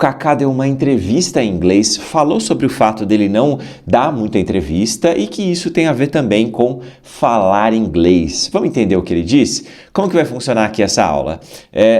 Kaká deu uma entrevista em inglês, falou sobre o fato dele não dar muita entrevista e que isso tem a ver também com falar inglês. Vamos entender o que ele disse? Como que vai funcionar aqui essa aula?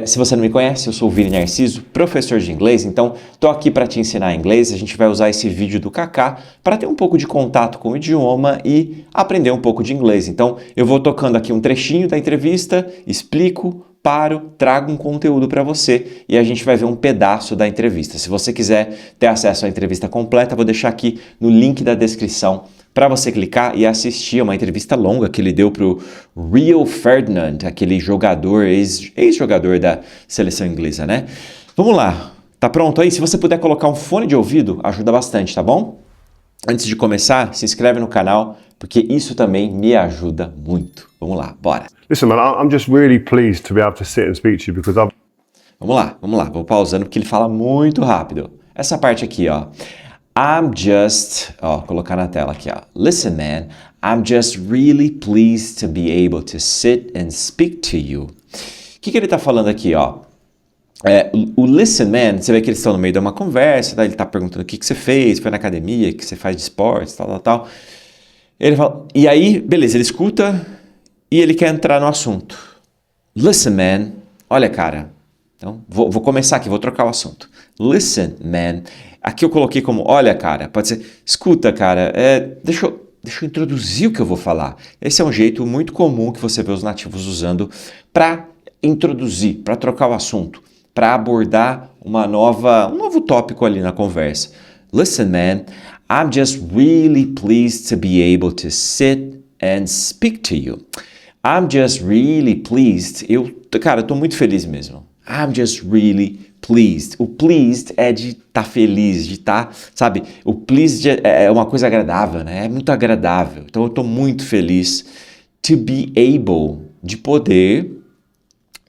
Se você não me conhece, eu sou o Vini Narciso, professor de inglês, então estou aqui para te ensinar inglês. A gente vai usar esse vídeo do Kaká para ter um pouco de contato com o idioma e aprender um pouco de inglês. Então eu vou tocando aqui um trechinho da entrevista, explico, paro, trago um conteúdo para você e a gente vai ver um pedaço da entrevista. Se você quiser ter acesso à entrevista completa, vou deixar aqui no link da descrição para você clicar e assistir uma entrevista longa que ele deu para o Rio Ferdinand, aquele jogador, ex-jogador da seleção inglesa, né? Vamos lá, tá pronto aí? Se você puder colocar um fone de ouvido, ajuda bastante, tá bom? Antes de começar, se inscreve no canal, porque isso também me ajuda muito. Vamos lá, bora! Listen, man, I'm just really pleased to be able to sit and speak to you because I've... Vamos lá, vou pausando porque ele fala muito rápido. Essa parte aqui, ó. I'm just, colocar na tela aqui, ó. Listen, man, I'm just really pleased to be able to sit and speak to you. O que ele tá falando aqui, ó? O listen, man, você vê que eles estão no meio de uma conversa, daí ele tá perguntando o que você fez, foi na academia, o que você faz de esportes, tal. Ele fala, e aí, beleza, ele escuta e ele quer entrar no assunto. Listen, man, olha, cara. Então, vou começar aqui, vou trocar o assunto. Listen, man. Aqui eu coloquei como, olha, cara, pode ser, escuta, cara, deixa eu introduzir o que eu vou falar. Esse é um jeito muito comum que você vê os nativos usando para introduzir, para trocar o assunto, para abordar um novo tópico ali na conversa. Listen, man, I'm just really pleased to be able to sit and speak to you. I'm just really pleased. Cara, eu tô muito feliz mesmo. I'm just really pleased. O pleased é de estar feliz, de estar, sabe? O pleased é uma coisa agradável, né? É muito agradável. Então eu tô muito feliz. To be able, de poder.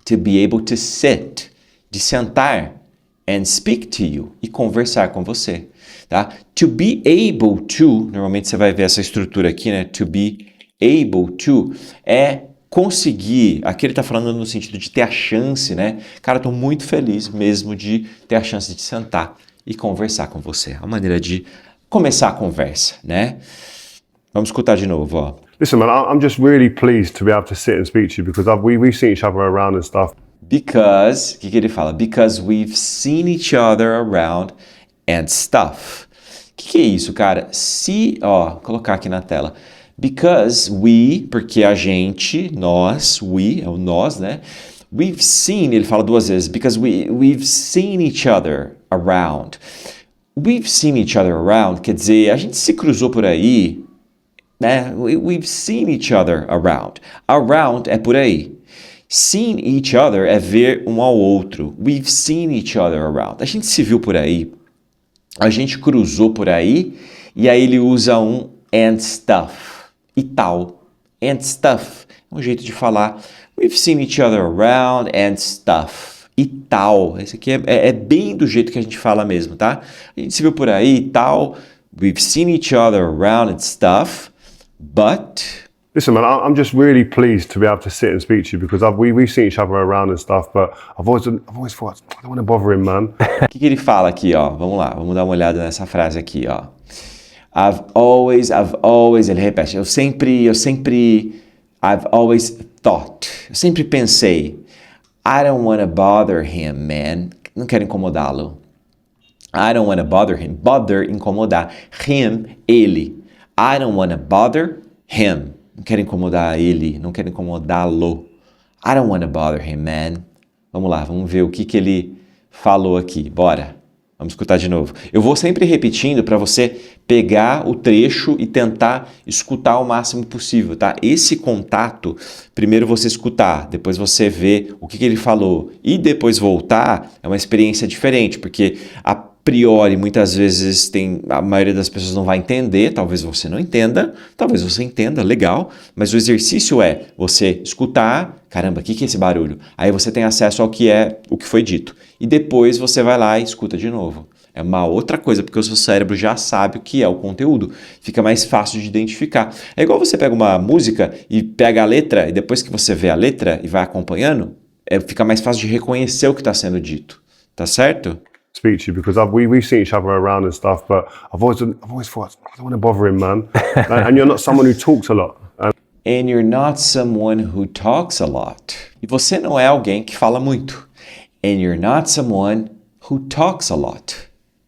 To be able to sit, de sentar. And speak to you, e conversar com você, tá? To be able to, normalmente você vai ver essa estrutura aqui, né? To be able to é conseguir, aqui ele tá falando no sentido de ter a chance, né? Cara, eu tô muito feliz mesmo de ter a chance de sentar e conversar com você. É uma maneira de começar a conversa, né? Vamos escutar de novo, ó. Listen, man, I'm just really pleased to be able to sit and speak to you because we've seen each other around and stuff. Because, o que ele fala? Because we've seen each other around and stuff. O que é isso, cara? Colocar aqui na tela. Because we, porque a gente, nós, we, é o nós, né? We've seen, ele fala duas vezes. Because we've seen each other around. We've seen each other around, quer dizer, a gente se cruzou por aí, né? We've seen each other around. Around é por aí. Seen each other é ver um ao outro. We've seen each other around. A gente se viu por aí. A gente cruzou por aí. E aí ele usa um and stuff. E tal. And stuff. É um jeito de falar. We've seen each other around and stuff. E tal. Esse aqui é bem do jeito que a gente fala mesmo, tá? A gente se viu por aí e tal. We've seen each other around and stuff. But... Listen, man, I'm just really pleased to be able to sit and speak to you because we've seen each other around and stuff, but I've always thought, I don't want to bother him, man. O que ele fala aqui, ó? Vamos lá, vamos dar uma olhada nessa frase aqui, ó. I've always, ele repete, eu sempre, I've always thought, eu sempre pensei, I don't want to bother him, man. Não quero incomodá-lo. I don't want to bother him. Bother, incomodar. Him, ele. I don't want to bother him. Não quero incomodar ele, não quero incomodá-lo. I don't want to bother him, man. Vamos lá, vamos ver o que ele falou aqui. Bora. Vamos escutar de novo. Eu vou sempre repetindo para você pegar o trecho e tentar escutar o máximo possível, tá? Esse contato, primeiro você escutar, depois você ver o que ele falou e depois voltar, é uma experiência diferente, porque a priori, muitas vezes a maioria das pessoas não vai entender, talvez você não entenda, talvez você entenda, legal, mas o exercício é você escutar, caramba, o que é esse barulho? Aí você tem acesso ao que foi dito, e depois você vai lá e escuta de novo. É uma outra coisa, porque o seu cérebro já sabe o que é o conteúdo, fica mais fácil de identificar. É igual você pega uma música e pega a letra, e depois que você vê a letra e vai acompanhando, fica mais fácil de reconhecer o que está sendo dito, tá certo? speak to you because we've seen each other around and stuff, but I've always thought, I don't want to bother him, man. And you're not someone who talks a lot. And you're not someone who talks a lot. E você não é alguém que fala muito. And you're not someone who talks a lot.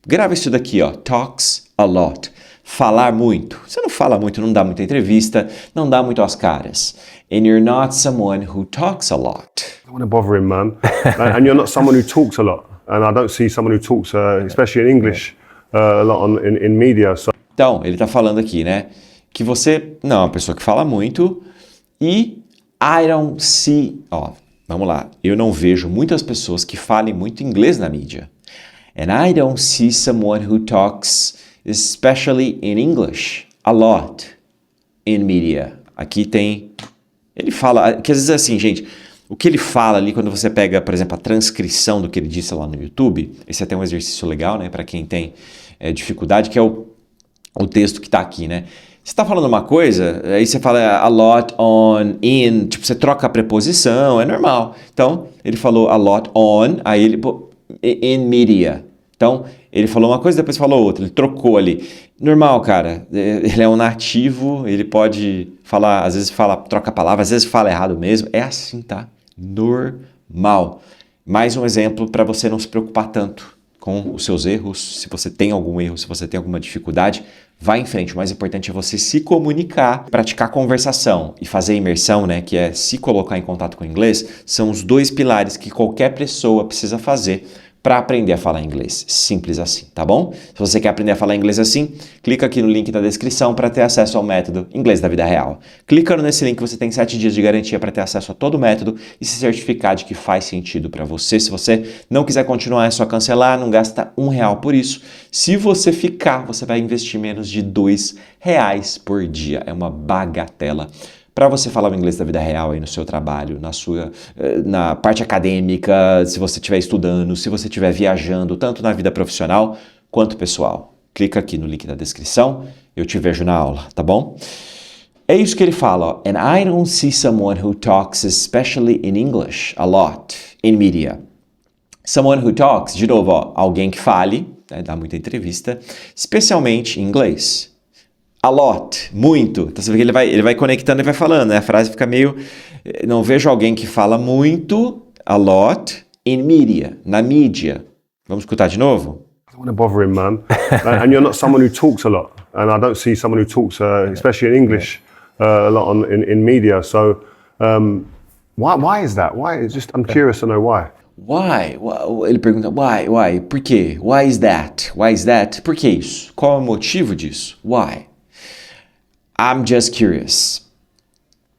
Grava isso daqui, ó. Talks a lot. Falar muito. Você não fala muito, não dá muita entrevista, não dá muito às caras. And you're not someone who talks a lot. I don't want to bother him, man. And you're not someone who talks a lot. And I don't see someone who talks, especially in English, a lot in media. So. Então, ele tá falando aqui, né? Que você não é uma pessoa que fala muito e I don't see... Ó, vamos lá. Eu não vejo muitas pessoas que falem muito inglês na mídia. And I don't see someone who talks, especially in English, a lot in media. Aqui tem... Ele fala... Que às vezes é assim, gente... O que ele fala ali, quando você pega, por exemplo, a transcrição do que ele disse lá no YouTube, esse é até um exercício legal, né? Para quem tem dificuldade, que é o texto que tá aqui, né? Você tá falando uma coisa, aí você fala a lot on, in, tipo, você troca a preposição, é normal. Então, ele falou a lot on, aí ele, in media. Então, ele falou uma coisa, depois falou outra, ele trocou ali. Normal, cara, ele é um nativo, ele pode falar, às vezes fala, troca a palavra, às vezes fala errado mesmo, é assim, tá? Normal. Mais um exemplo para você não se preocupar tanto com os seus erros. Se você tem algum erro, se você tem alguma dificuldade, vá em frente. O mais importante é você se comunicar, praticar conversação e fazer imersão, né, que é se colocar em contato com o inglês, são os dois pilares que qualquer pessoa precisa fazer para aprender a falar inglês. Simples assim, tá bom? Se você quer aprender a falar inglês assim, clica aqui no link da descrição para ter acesso ao método Inglês da Vida Real. Clicando nesse link, você tem 7 dias de garantia para ter acesso a todo o método e se certificar de que faz sentido para você. Se você não quiser continuar, é só cancelar, não gasta R$1 por isso. Se você ficar, você vai investir menos de R$2 por dia. É uma bagatela. Para você falar o inglês da vida real aí no seu trabalho, na parte acadêmica, se você estiver estudando, se você estiver viajando, tanto na vida profissional quanto pessoal. Clica aqui no link da descrição, eu te vejo na aula, tá bom? É isso que ele fala, ó. And I don't see someone who talks, especially in English, a lot, in media. Someone who talks, de novo, ó, alguém que fale, né, dá muita entrevista, especialmente em inglês. A lot, muito. Então você vê que ele vai conectando e vai falando, né? A frase fica meio... Não vejo alguém que fala muito, a lot, in media, na mídia. Vamos escutar de novo? I don't want to bother him, man. And you're not someone who talks a lot. And I don't see someone who talks, especially in English, a lot in media. So why is that? Why? I'm curious to know why. Why? Ele pergunta, why? Por quê? Why is that? Why is that? Por que isso? Qual é o motivo disso? Why? I'm just curious.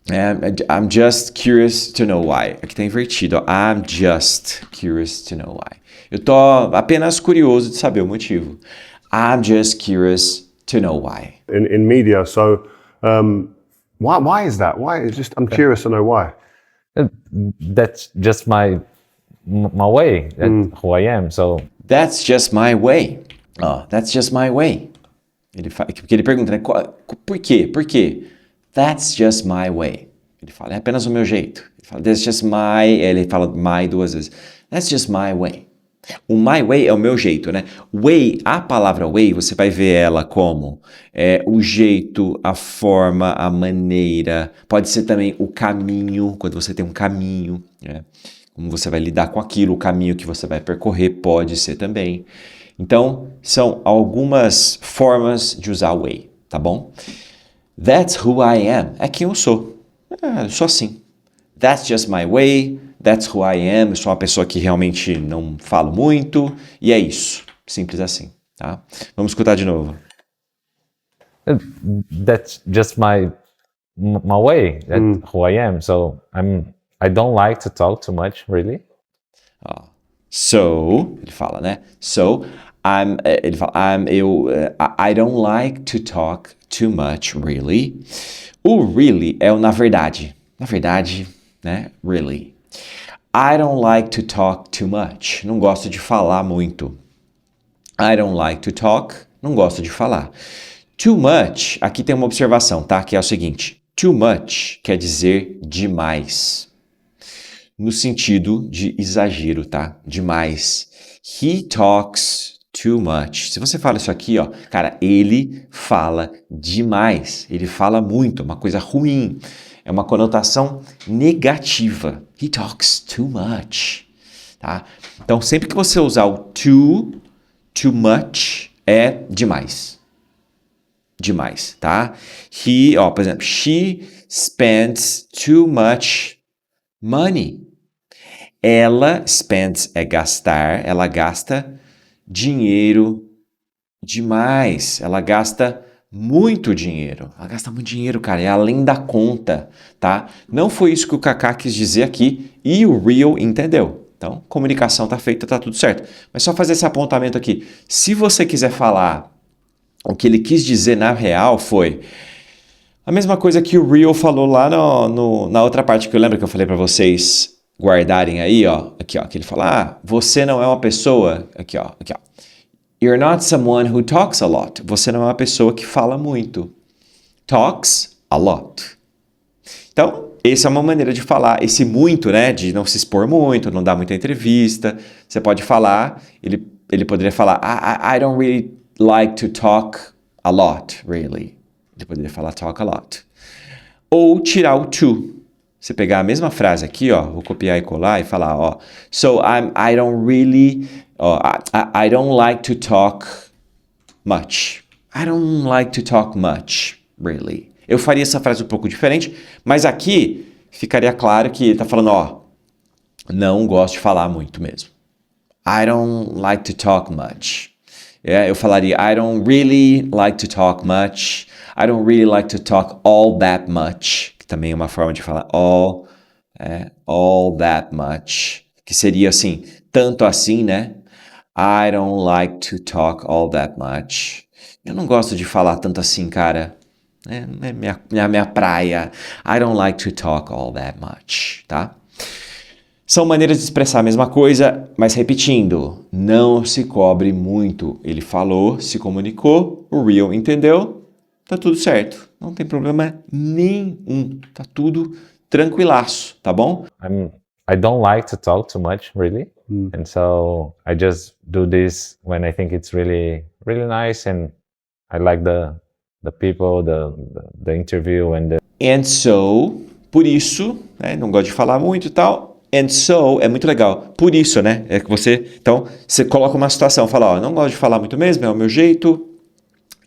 I'm just curious to know why. Aqui tá invertido, ó. I'm just curious to know why. Eu tô apenas curioso de saber o motivo. I'm just curious to know why. In media, so why is that? Why? I'm curious to know why. That's just my way. That's who I am. So That's just my way. That's just my way. Porque ele pergunta, né? Por quê? Por quê? That's just my way. Ele fala, é apenas o meu jeito. Ele fala, that's just my... Ele fala my 2 vezes. That's just my way. O my way é o meu jeito, né? Way, a palavra way, você vai ver ela como o jeito, a forma, a maneira. Pode ser também o caminho, quando você tem um caminho, né? Como você vai lidar com aquilo, o caminho que você vai percorrer pode ser também. Então, são algumas formas de usar way, tá bom? That's who I am. É quem eu sou. Eu sou assim. That's just my way. That's who I am. Eu sou uma pessoa que realmente não falo muito. E é isso. Simples assim, tá? Vamos escutar de novo. that's just my way. That's who I am. So I don't like to talk too much, really. So, ele fala, né? So, ele fala, I don't like to talk too much, really. O really é o na verdade. Na verdade, né? Really. I don't like to talk too much. Não gosto de falar muito. I don't like to talk. Não gosto de falar. Too much, aqui tem uma observação, tá? Que é o seguinte. Too much quer dizer demais. No sentido de exagero, tá? Demais. He talks too much. Se você fala isso aqui, ó, cara, ele fala demais. Ele fala muito, é uma coisa ruim. É uma conotação negativa. He talks too much. Tá? Então, sempre que você usar o too much, é demais. Demais, tá? Por exemplo, she spends too much money. Ela, spends é gastar, ela gasta dinheiro demais. Ela gasta muito dinheiro. Ela gasta muito dinheiro, cara, é além da conta, tá? Não foi isso que o Kaká quis dizer aqui e o Real entendeu. Então, comunicação tá feita, tá tudo certo. Mas só fazer esse apontamento aqui. Se você quiser falar o que ele quis dizer na real foi a mesma coisa que o Real falou lá na outra parte que eu lembro que eu falei para vocês guardarem aí, ó. Aqui, ó, que ele fala, você não é uma pessoa, aqui, ó. You're not someone who talks a lot. Você não é uma pessoa que fala muito. Talks a lot. Então, essa é uma maneira de falar. Esse muito, né, de não se expor muito, não dar muita entrevista. Você pode falar, ele poderia falar, I don't really like to talk a lot, really. Ele poderia falar talk a lot. Ou tirar o to. Você pegar a mesma frase aqui, ó, vou copiar e colar e falar, ó, so I don't really, I don't like to talk much. I don't like to talk much, really. Eu faria essa frase um pouco diferente, mas aqui ficaria claro que ele tá falando, ó, não gosto de falar muito mesmo. I don't like to talk much. Eu falaria, I don't really like to talk much. I don't really like to talk all that much. Que também é uma forma de falar all that much. Que seria assim, tanto assim, né? I don't like to talk all that much. Eu não gosto de falar tanto assim, cara. Não é minha praia. I don't like to talk all that much, tá? São maneiras de expressar a mesma coisa, mas repetindo, não se cobre muito. Ele falou, se comunicou, o Real entendeu, tá tudo certo. Não tem problema nenhum, tá tudo tranquilaço, tá bom? I don't like to talk too much, really. And so I just do this when I think it's really, really nice and I like the people, the interview And so, por isso, né, não gosto de falar muito e tal. And so é muito legal. Por isso, né? É que então, você coloca uma situação, fala, ó, não gosto de falar muito mesmo, é o meu jeito.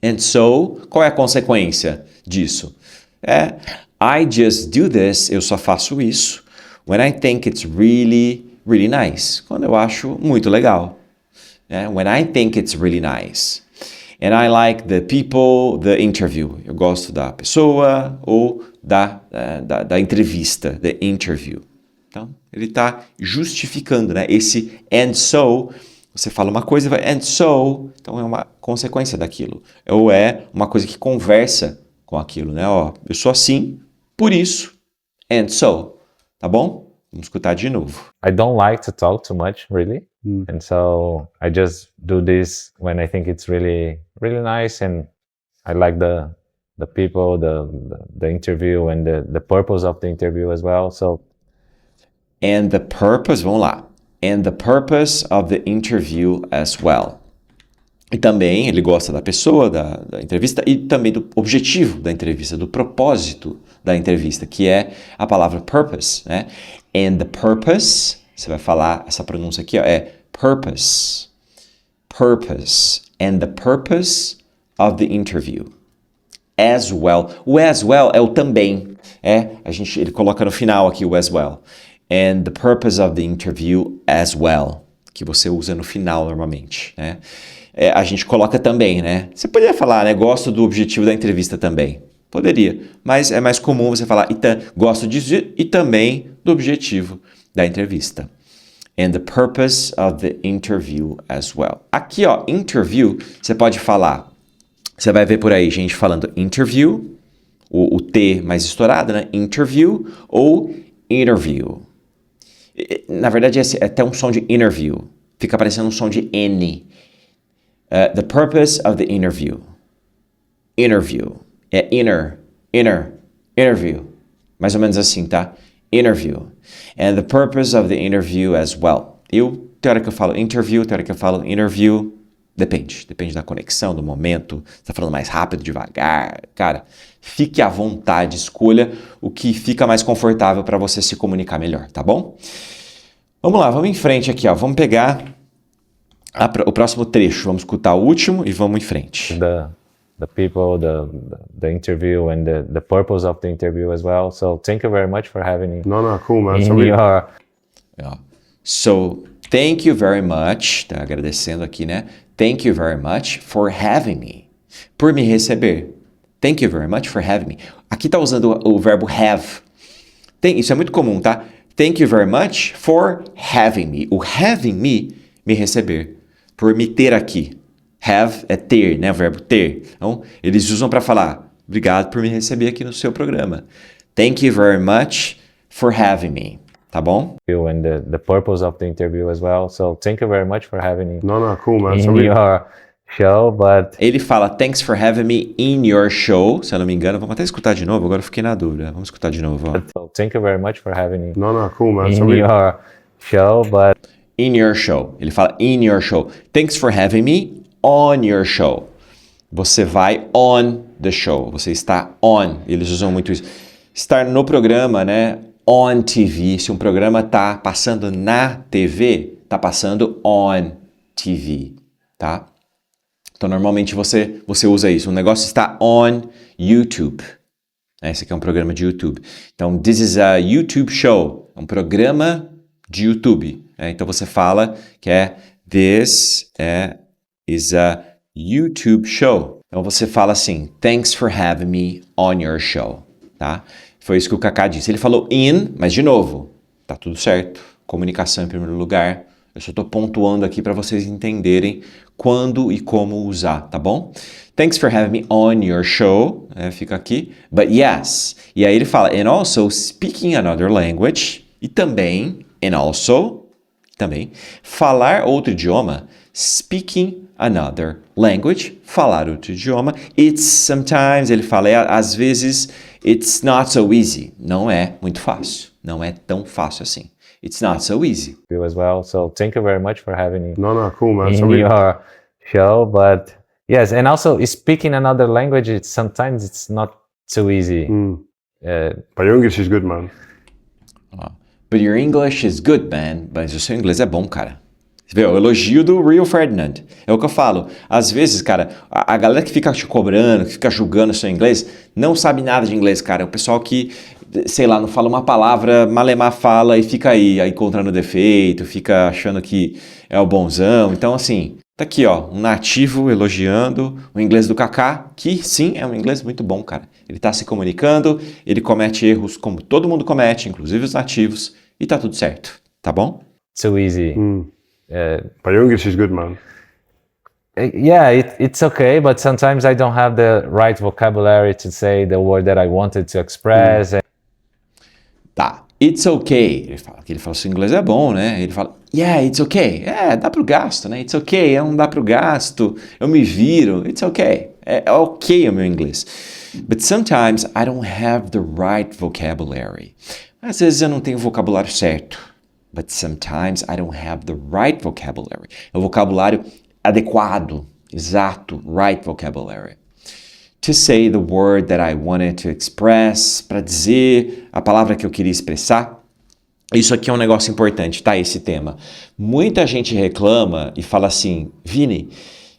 And so, qual é a consequência disso? I just do this, eu só faço isso, when I think it's really, really nice. Quando eu acho muito legal. When I think it's really nice. And I like the people, the interview. Eu gosto da pessoa ou da entrevista, the interview. Então, ele está justificando, né? Esse and so, você fala uma coisa e vai and so, então é uma consequência daquilo. Ou é uma coisa que conversa com aquilo, né? Ó, eu sou assim, por isso, and so. Tá bom? Vamos escutar de novo. I don't like to talk too much, really. And so I just do this when I think it's really, really nice and I like the people, the interview and the purpose of the interview as well. So And the purpose, vamos lá. And the purpose of the interview as well. E também ele gosta da pessoa, da entrevista e também do objetivo da entrevista, do propósito da entrevista, que é a palavra purpose, né? And the purpose, você vai falar essa pronúncia aqui, ó, é purpose. Purpose. And the purpose of the interview. As well. O as well é o também. Ele coloca no final aqui o as well. And the purpose of the interview as well, que você usa no final normalmente, né? A gente coloca também, né? Você poderia falar, né? Gosto do objetivo da entrevista também. Poderia, mas é mais comum você falar gosto disso e também do objetivo da entrevista. And the purpose of the interview as well. Aqui, ó, interview, você pode falar, você vai ver por aí gente falando interview, o T mais estourado, né? Interview ou interview. Na verdade, é até um som de interview. Fica parecendo um som de N. The purpose of the interview. Interview. É interview. Mais ou menos assim, tá? Interview. And the purpose of the interview as well. Eu tem hora que eu falo interview, tem hora que eu falo interview. Depende da conexão, do momento. Você tá falando mais rápido, devagar. Cara, fique à vontade, escolha o que fica mais confortável para você se comunicar melhor, tá bom? Vamos lá, vamos em frente aqui, ó. Vamos pegar o próximo trecho. Vamos escutar o último e vamos em frente. The people, the interview, and the purpose of the interview as well. So thank you very much for having me. No, cool, man. in So we- your So, thank you very much. Tá agradecendo aqui, né? Thank you very much for having me. Por me receber. Thank you very much for having me. Aqui tá usando o verbo have. Isso é muito comum, tá? Thank you very much for having me. O having me receber. Por me ter aqui. Have é ter, né? O verbo ter. Então, eles usam para falar, obrigado por me receber aqui no seu programa. Thank you very much for having me. Tá bom? interview and the purpose of the interview as well. So thank you very much for having me No, cool, man. in So we- your show. But Ele fala, thanks for having me in your show. Se eu não me engano, vamos até escutar de novo. Agora eu fiquei na dúvida. Vamos escutar de novo, ó. so thank you very much for having me No, cool, man. in So we- your show. But In your show. Ele fala in your show. Thanks for having me on your show. Você vai on the show. Você está on. Eles usam muito isso. Estar no programa, né? On TV. Se um programa tá passando na TV, tá passando on TV, tá? Então, normalmente você usa isso. Um negócio está on YouTube. Esse aqui é um programa de YouTube. Então, this is a YouTube show. É um programa de YouTube. Então, você fala que this is a YouTube show. Então, você fala assim, thanks for having me on your show. Tá? Foi isso que o Kaká disse. Ele falou in, mas de novo, tá tudo certo. Comunicação em primeiro lugar. Eu só tô pontuando aqui para vocês entenderem quando e como usar, tá bom? Thanks for having me on your show. Fica aqui. But yes. E aí ele fala, and also speaking another language. E também, and also, também, falar outro idioma. Speaking another language. Falar outro idioma. It's sometimes, ele fala, às vezes, it's not so easy. Não é muito fácil. Não é tão fácil assim. It's not so easy. you as well. So thank you very much for having me No, cool, man. in So we- your show. But yes, and also speaking another language, sometimes it's not so easy. But your English is good, man. But your English is good, man. Mas o seu inglês é bom, cara. Você vê, o elogio do Rio Ferdinand. É o que eu falo. Às vezes, cara, a galera que fica te cobrando, que fica julgando o seu inglês, não sabe nada de inglês, cara. É o pessoal que, sei lá, não fala uma palavra, malemar fala e fica aí encontrando defeito, fica achando que é o bonzão. Então, assim, tá aqui, ó, um nativo elogiando o inglês do Kaká, que sim, é um inglês muito bom, cara. Ele tá se comunicando, ele comete erros como todo mundo comete, inclusive os nativos, e tá tudo certo, tá bom? So easy. But your English is good, man. Yeah, it's okay, but sometimes I don't have the right vocabulary to say the word that I wanted to express. Tá, it's okay. Ele fala, seu inglês é bom, né? Ele fala, yeah, it's okay. Dá pro gasto, né? It's okay, dá pro gasto. Eu me viro, it's okay. É ok o meu inglês. But sometimes I don't have the right vocabulary. Às vezes eu não tenho o vocabulário certo. But sometimes I don't have the right vocabulary. É o vocabulário adequado, exato, right vocabulary. To say the word that I wanted to express, para dizer a palavra que eu queria expressar. Isso aqui é um negócio importante, tá? Esse tema. Muita gente reclama e fala assim, Vini,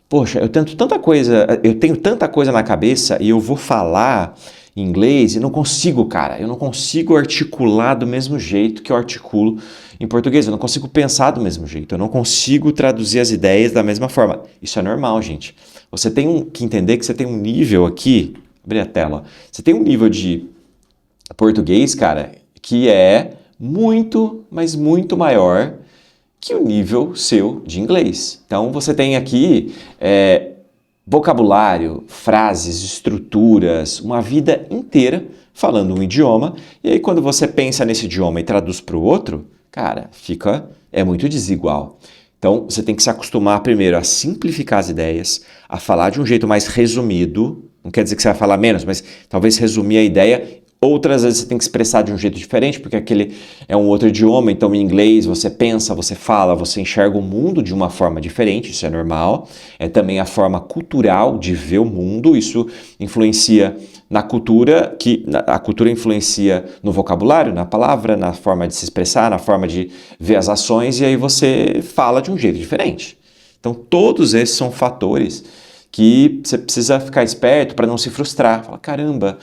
poxa, eu tenho tanta coisa na cabeça e eu vou falar em inglês e não consigo, cara. Eu não consigo articular do mesmo jeito que eu articulo em português. Eu não consigo pensar do mesmo jeito. Eu não consigo traduzir as ideias da mesma forma. Isso é normal, gente. Você tem que entender que você tem um nível aqui, abrir a tela, você tem um nível de português, cara, que é muito, mas muito maior que o nível seu de inglês. Então, você tem aqui vocabulário, frases, estruturas, uma vida inteira falando um idioma, e aí quando você pensa nesse idioma e traduz para o outro, cara, é muito desigual. Então, você tem que se acostumar primeiro a simplificar as ideias, a falar de um jeito mais resumido. Não quer dizer que você vai falar menos, mas talvez resumir a ideia Outras vezes você tem que expressar de um jeito diferente, porque aquele é um outro idioma, então em inglês você pensa, você fala, você enxerga o mundo de uma forma diferente, isso é normal. É também a forma cultural de ver o mundo, isso influencia na cultura, a cultura influencia no vocabulário, na palavra, na forma de se expressar, na forma de ver as ações, e aí você fala de um jeito diferente. Então todos esses são fatores que você precisa ficar esperto para não se frustrar. Fala, caramba,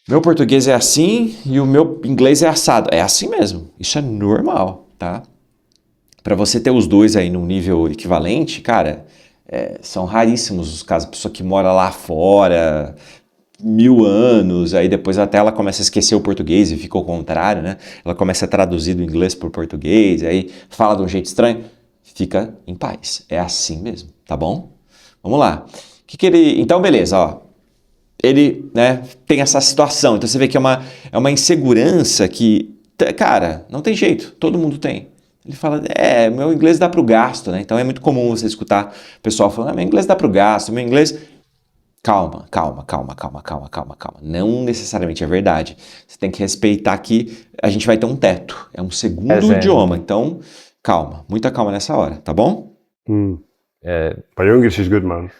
meu português é assim e o meu inglês é assado. É assim mesmo, isso é normal, tá? Para você ter os dois aí num nível equivalente, cara, são raríssimos os casos. A pessoa que mora lá fora, 1000 anos, aí depois até ela começa a esquecer o português e fica ao contrário, né? Ela começa a traduzir do inglês para o português, aí fala de um jeito estranho, fica em paz. É assim mesmo, tá bom? Vamos lá. Então, beleza, ó. Ele, né, tem essa situação. Então você vê que é uma insegurança que, cara, não tem jeito, todo mundo tem. Ele fala, meu inglês dá para o gasto, né? Então é muito comum você escutar o pessoal falando, meu inglês dá para o gasto, meu inglês... Calma. Não necessariamente é verdade. Você tem que respeitar que a gente vai ter um teto. É um segundo idioma, então calma, muita calma nessa hora, tá bom? But your English is good, man.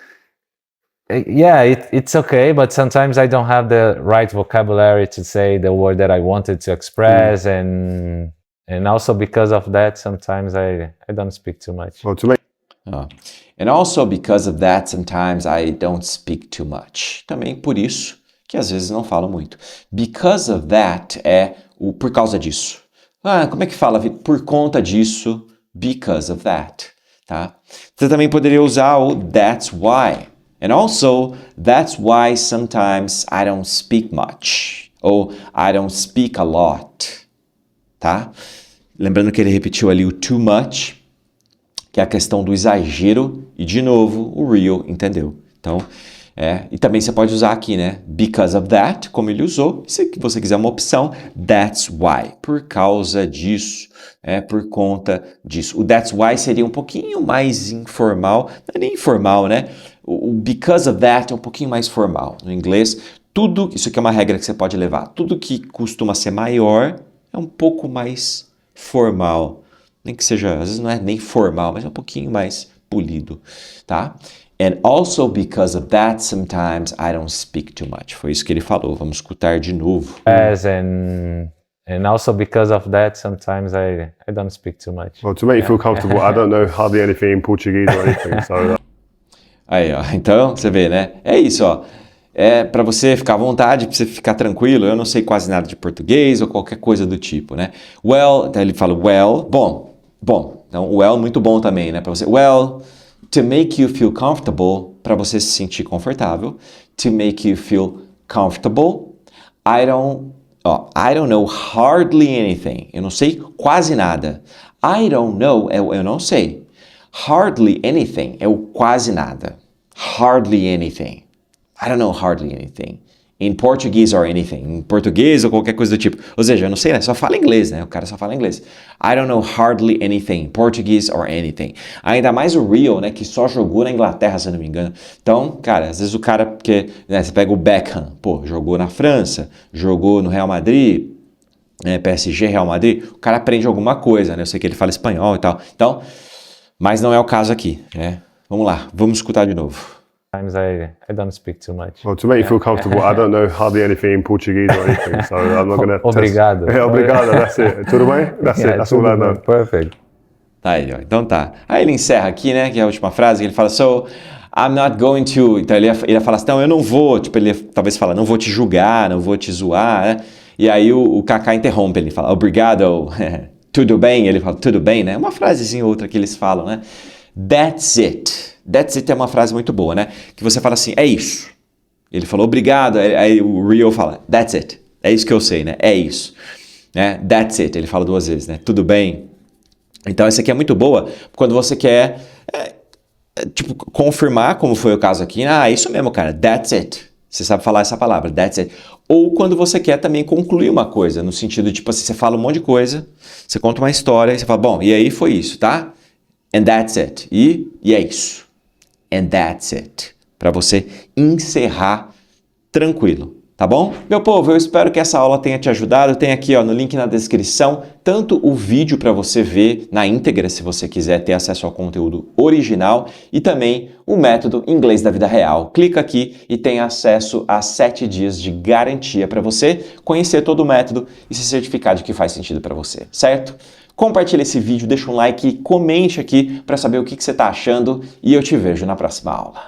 Yeah, it's okay, but sometimes I don't have the right vocabulary to say the word that I wanted to express, and also because of that, sometimes I don't speak too much. Well, to make And also because of that, sometimes I don't speak too much. Também por isso que às vezes não falo muito. Because of that é o por causa disso. Como é que fala, Vitor? Por conta disso, because of that, tá? Você também poderia usar o that's why. And also, that's why sometimes I don't speak much. Ou I don't speak a lot, tá? Lembrando que ele repetiu ali o too much, que é a questão do exagero, e de novo, o real entendeu. Então, e também você pode usar aqui, né? Because of that, como ele usou. Se você quiser uma opção, that's why, por causa disso, por conta disso. O that's why seria um pouquinho mais informal, não é nem informal, né? O because of that é um pouquinho mais formal. No inglês, isso aqui é uma regra que você pode levar, tudo que costuma ser maior é um pouco mais formal. Nem que seja, às vezes não é nem formal, mas é um pouquinho mais polido, tá? And also because of that, sometimes I don't speak too much. Foi isso que ele falou. Vamos escutar de novo. And also because of that, sometimes I don't speak too much. Well, to make you feel comfortable, I don't know hardly anything in Portuguese or anything, so... Aí, ó. Então, você vê, né? É isso, ó. Para você ficar à vontade, para você ficar tranquilo. Eu não sei quase nada de português ou qualquer coisa do tipo, né? Well, então ele fala well, bom. Então, well, muito bom também, né? Para você, well, to make you feel comfortable, para você se sentir confortável. To make you feel comfortable. I don't know hardly anything. Eu não sei quase nada. I don't know, eu não sei. Hardly anything é o quase nada. Hardly anything. I don't know hardly anything. In Portuguese or anything. Em português ou qualquer coisa do tipo. Ou seja, eu não sei, né? Só fala inglês, né? O cara só fala inglês. I don't know hardly anything. Portuguese or anything. Ainda mais o Rio, né? Que só jogou na Inglaterra, se eu não me engano. Então, cara, às vezes o cara... Porque, né, você pega o Beckham. Pô, jogou na França. Jogou no Real Madrid. PSG, Real Madrid. O cara aprende alguma coisa, né? Eu sei que ele fala espanhol e tal. Então, mas não é o caso aqui, né? Vamos lá. Vamos escutar de novo. Sometimes I don't speak too much. Well, to make you feel comfortable, I don't know hardly anything in Portuguese or anything, so I'm not going to... Obrigado. Obrigado, that's it. Tudo bem? That's it, that's all I know. Perfect. Tá aí, ó. Então tá. Aí ele encerra aqui, né? Que é a última frase, que ele fala, so, I'm not going to... Então ele ia falar assim, não, eu não vou, tipo, ele talvez fala, não vou te julgar, não vou te zoar, né? E aí o Kaká interrompe, ele fala, obrigado, tudo bem? Ele fala, tudo bem, né? Uma frasezinha ou outra que eles falam, né? That's it. That's it é uma frase muito boa, né? Que você fala assim, é isso. Ele falou, obrigado. Aí o Rio fala, that's it. É isso que eu sei, né? É isso. Né? That's it. Ele fala 2 vezes, né? Tudo bem. Então, essa aqui é muito boa quando você quer, tipo, confirmar, como foi o caso aqui. É isso mesmo, cara. That's it. Você sabe falar essa palavra, that's it. Ou quando você quer também concluir uma coisa, no sentido de, tipo assim, você fala um monte de coisa, você conta uma história, e você fala, bom, e aí foi isso, tá? And that's it. E é isso. And that's it. Para você encerrar tranquilo, Tá bom? Meu povo, eu espero que essa aula tenha te ajudado. Tem aqui ó, no link na descrição tanto o vídeo para você ver na íntegra, se você quiser ter acesso ao conteúdo original, e também o método Inglês da Vida Real. Clica aqui e tem acesso a 7 dias de garantia para você conhecer todo o método e se certificar de que faz sentido para você, certo? Compartilhe esse vídeo, deixa um like e comente aqui para saber o que você está achando e eu te vejo na próxima aula.